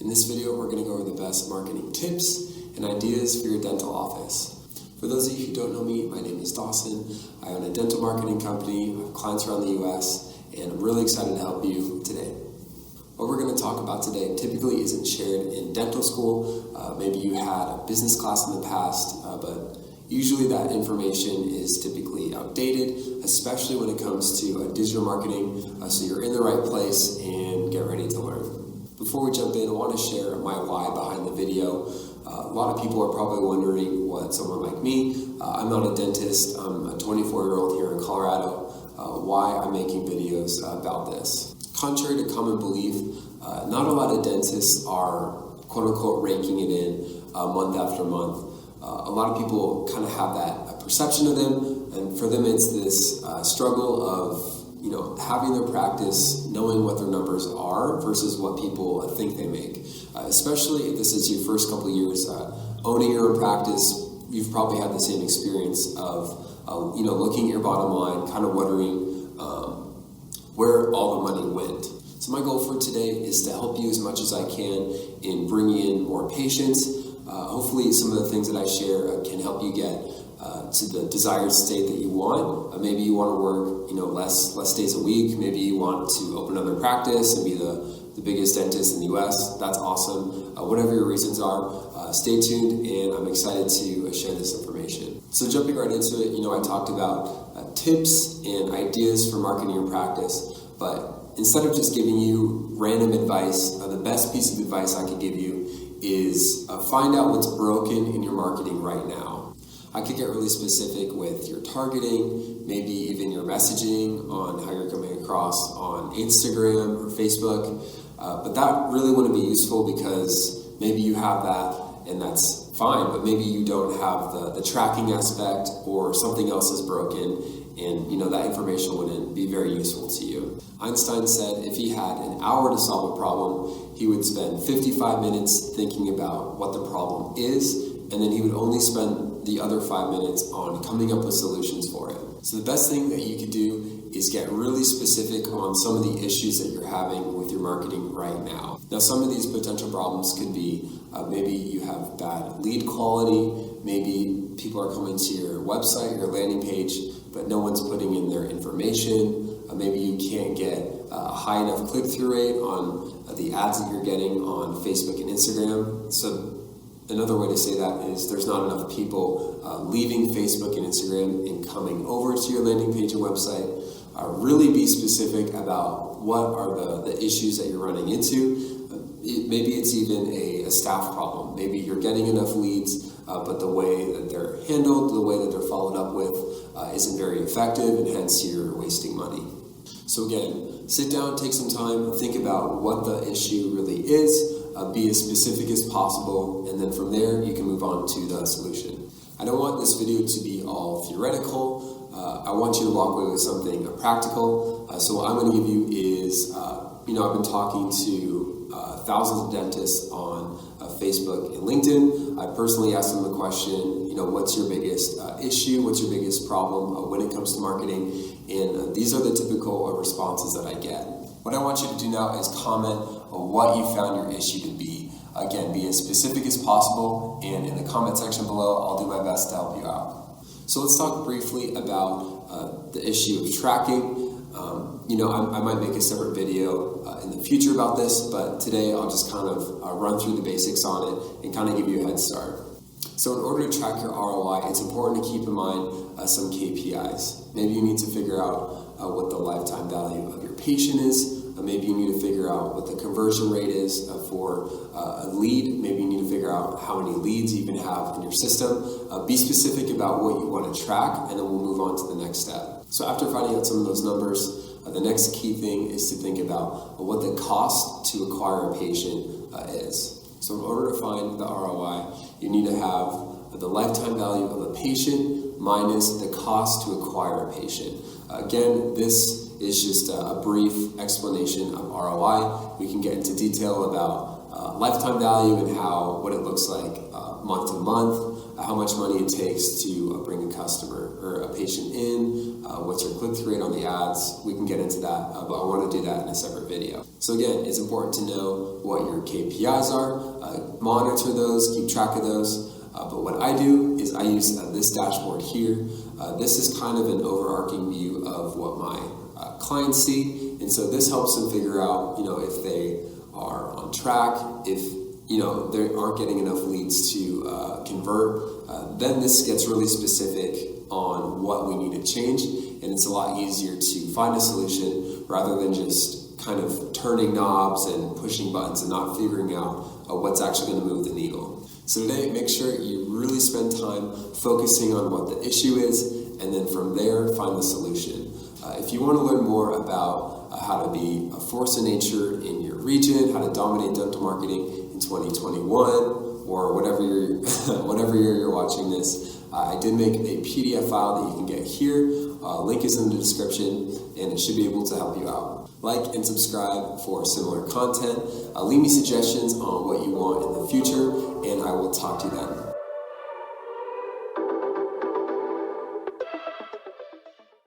In this video, we're going to go over the best marketing tips and ideas for your dental office. For those of you who don't know me, my name is Dawson. I own a dental marketing company. I have clients around the US, and I'm really excited to help you today. What we're going to talk about today typically isn't shared in dental school. Maybe you had a business class in the past, but usually that information is typically outdated, especially when it comes to digital marketing, so you're in the right place and get ready to learn. Before we jump in, I want to share my why behind the video. A lot of people are probably wondering what someone like me, I'm not a dentist, I'm a 24-year-old here in Colorado, why I'm making videos about this. Contrary to common belief, not a lot of dentists are quote-unquote raking it in month after month. A lot of people kind of have that perception of them, and for them it's this struggle of having their practice, knowing what their numbers are versus what people think they make. Especially if this is your first couple of years owning your own practice, you've probably had the same experience of looking at your bottom line, kind of wondering where all the money went. So my goal for today is to help you as much as I can in bringing in more patients. Hopefully some of the things that I share can help you get to the desired state that you want. Maybe you want to work less days a week. Maybe you want to open another practice and be the biggest dentist in the US. That's awesome. Whatever your reasons are, stay tuned, and I'm excited to share this information. So jumping right into it, I talked about tips and ideas for marketing your practice, but instead of just giving you random advice, the best piece of advice I could give you is find out what's broken in your marketing right now. I could get really specific with your targeting, maybe even your messaging on how you're coming across on Instagram or Facebook, but that really wouldn't be useful because maybe you have that and that's fine, but maybe you don't have the tracking aspect or something else is broken, and that information wouldn't be very useful to you. Einstein said if he had an hour to solve a problem, he would spend 55 minutes thinking about what the problem is, and then he would only spend the other 5 minutes on coming up with solutions for it. So the best thing that you could do is get really specific on some of the issues that you're having with your marketing right now. Now, some of these potential problems could be maybe you have bad lead quality, maybe people are coming to your website, your landing page, but no one's putting in their information. Maybe you can't get a high enough click-through rate on the ads that you're getting on Facebook and Instagram. So another way to say that is there's not enough people leaving Facebook and Instagram and coming over to your landing page and website. Really be specific about what are the issues that you're running into. Maybe it's even a staff problem. Maybe you're getting enough leads, but the way that they're handled, the way that they're followed up with isn't very effective, and hence you're wasting money. So again, sit down, take some time, think about what the issue really is, be as specific as possible, and then from there you can move on to the solution. I don't want this video to be all theoretical. I want you to walk away with something practical. So what I'm going to give you is, I've been talking to thousands of dentists on Facebook and LinkedIn. I personally asked them the question, what's your biggest issue? What's your biggest problem when it comes to marketing? And these are the typical responses that I get. What I want you to do now is comment on what you found your issue to be. Again, be as specific as possible, and in the comment section below, I'll do my best to help you out. So let's talk briefly about the issue of tracking. I might make a separate video in the future about this, but today I'll just kind of run through the basics on it and kind of give you a head start. So in order to track your ROI, it's important to keep in mind some KPIs. Maybe you need to figure out what the lifetime value of your patient is. Maybe you need to figure out what the conversion rate is for a lead. Maybe you need to figure out how many leads you even have in your system. Be specific about what you want to track, and then we'll move on to the next step. So after finding out some of those numbers, the next key thing is to think about what the cost to acquire a patient is. So in order to find the ROI, you need to have the lifetime value of a patient minus the cost to acquire a patient. Again, this is just a brief explanation of ROI. We can get into detail about lifetime value and what it looks like month to month, how much money it takes to bring a customer or a patient in, what's your click-through rate on the ads. We can get into that, but I want to do that in a separate video. So again, it's important to know what your KPIs are, monitor those, keep track of those. But what I do is I use this dashboard here. This is kind of an overarching view of what my clients see, and so this helps them figure out, if they are on track, if they aren't getting enough leads to convert. Then this gets really specific on what we need to change, and it's a lot easier to find a solution rather than just kind of turning knobs and pushing buttons and not figuring out what's actually going to move the needle. So today, make sure you really spend time focusing on what the issue is, and then from there, find the solution. If you want to learn more about how to be a force of nature in your region, how to dominate dental marketing in 2021, or whatever year you're watching this, I did make a PDF file that you can get here. Link is in the description, and it should be able to help you out. Like and subscribe for similar content. Leave me suggestions on what you want in the future, and I will talk to you then.